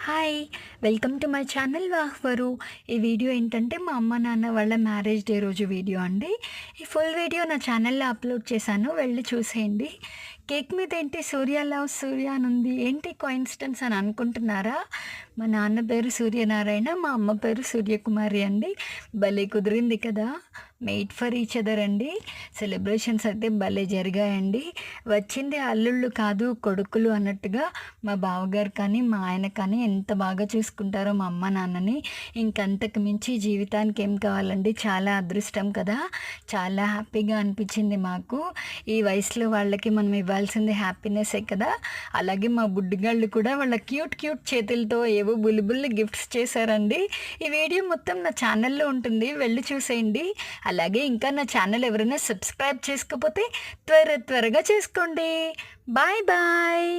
Hi! Welcome to my channel వాహ్వరు. ఈ video ఏంటంటే మా అమ్మ, నాన్న వాళ్ళ మ్యారేజ్ డే రోజు వీడియో అండి. ఈ ఫుల్ వీడియో నా ఛానల్‌లో అప్‌లోడ్ చేశాను. వెళ్ళి చూసేయండి. కేక్ మీద ఏంటి 'సూర్య లవ్స్ సూర్య' అని ఉంది. ఏంటి కోయిన్సిడెన్స్ అని అనుకుంటున్నారా? మా నాన్న పేరు సూర్యనారాయణ, మా అమ్మ పేరు సూర్యకుమారి అండి. భలే కుదిరింది కదా! మేడ్ ఫర్ ఈచ్ అదర్ అండి. సెలబ్రేషన్స్ అయితే భలే జరిగాయండి. వచ్చింది అల్లుళ్ళు కాదు కొడుకులు అన్నట్టుగా మా బావగారు కానీ, మా ఆయన కానీ ఎంత బాగా చూసుకుంటారో మా అమ్మ, నాన్నని. ఇంకంతకు మించి జీవితానికి ఏం కావాలండి. చాలా అదృష్టం కదా! చాలా హ్యాపీగా అనిపించింది మాకు. ఈ వయసులో వాళ్ళకి మనం ఇవ్వాల్సింది హ్యాపీనెస్సే కదా! అలాగే మా బుడ్డిగాళ్ళు కూడా వాళ్ళ క్యూట్ క్యూట్ చేతులతో ఏవో బుల్లి గిఫ్ట్స్ చేశారండి. ఈ వీడియో మొత్తం నా ఛానల్‌లో ఉంటుంది. వెళ్ళి చూసేయండి. అలాగే ఇంకా నా ఛానల్ ఎవరైనా సబ్స్క్రైబ్ చేసుకోకపోతే త్వరగా చేసుకోండి. Bye bye.